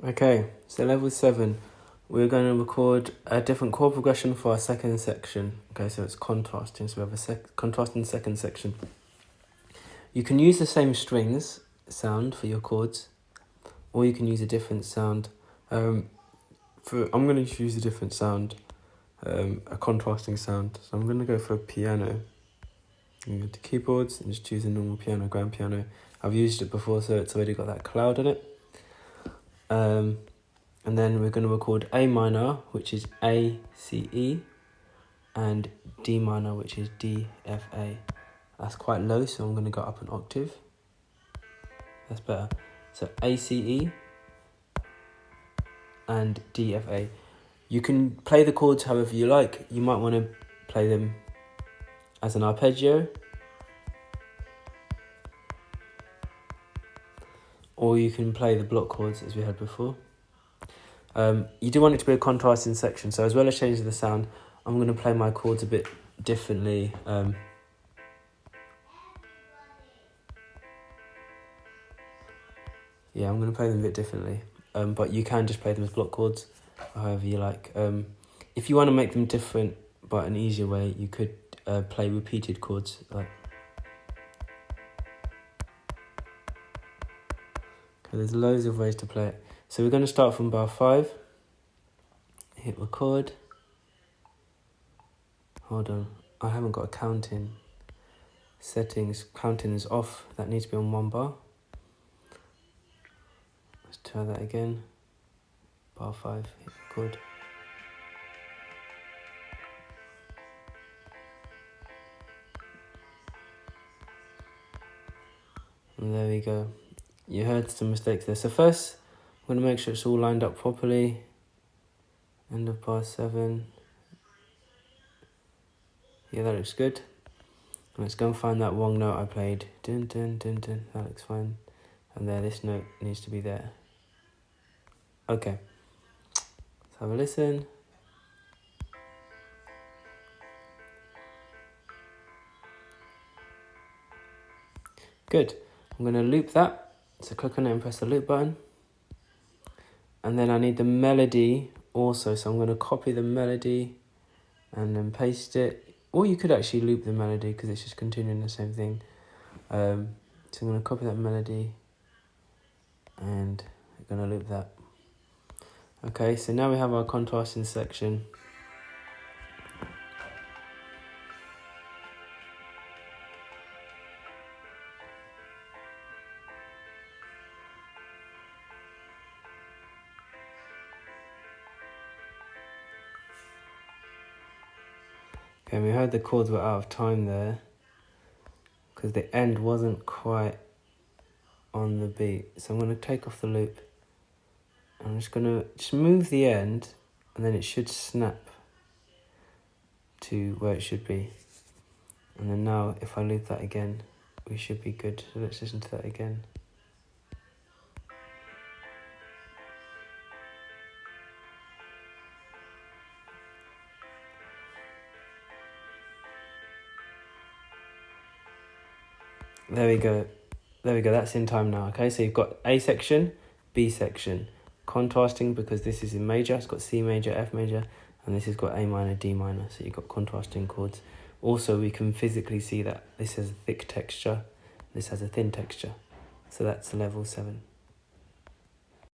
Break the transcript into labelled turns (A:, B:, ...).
A: Okay, so level 7, we're going to record a different chord progression for our second section. Okay, so it's contrasting, so we have a contrasting second section. You can use the same strings sound for your chords, or you can use a different sound. I'm going to use a different sound, a contrasting sound. So I'm going to go for a piano. You go to keyboards and just choose a normal piano, grand piano. I've used it before, so it's already got that cloud on it. And then we're going to record A minor, which is A, C, E, and D minor, which is D, F, A. That's quite low, so I'm going to go up an octave. That's better. So A, C, E, and D, F, A. You can play the chords however you like. You might want to play them as an arpeggio, or you can play the block chords as we had before. You do want it to be a contrasting section, so as well as changing the sound, I'm going to play my chords a bit differently. Yeah, I'm going to play them a bit differently, but you can just play them as block chords, however you like. If you want to make them different, but an easier way, you could play repeated chords. Okay, there's loads of ways to play it. So we're going to start from bar 5. Hit record. Hold on, I haven't got a counting. Settings, counting is off. That needs to be on 1 bar. Let's try that again. Bar 5, hit record. And there we go. You heard some mistakes there. So first, I'm going to make sure it's all lined up properly. End of bar 7. Yeah, that looks good. Let's go and find that wrong note I played. Dun, dun, dun, dun. That looks fine. And there, this note needs to be there. Okay. Let's have a listen. Good. I'm going to loop that. So click on it and press the loop button. And then I need the melody also. So I'm going to copy the melody and then paste it. Or you could actually loop the melody because it's just continuing the same thing. So I'm going to copy that melody and I'm going to loop that. Okay, so now we have our contrasting section. Okay, we heard the chords were out of time there because the end wasn't quite on the beat. So I'm going to take off the loop. I'm just going to move the end and then it should snap to where it should be. And then now if I loop that again, we should be good. So let's listen to that again. There we go. There we go. That's in time now. Okay, so you've got A section, B section. Contrasting because this is in major. It's got C major, F major, and this has got A minor, D minor. So you've got contrasting chords. Also, we can physically see that this has a thick texture. This has a thin texture. So that's level 7.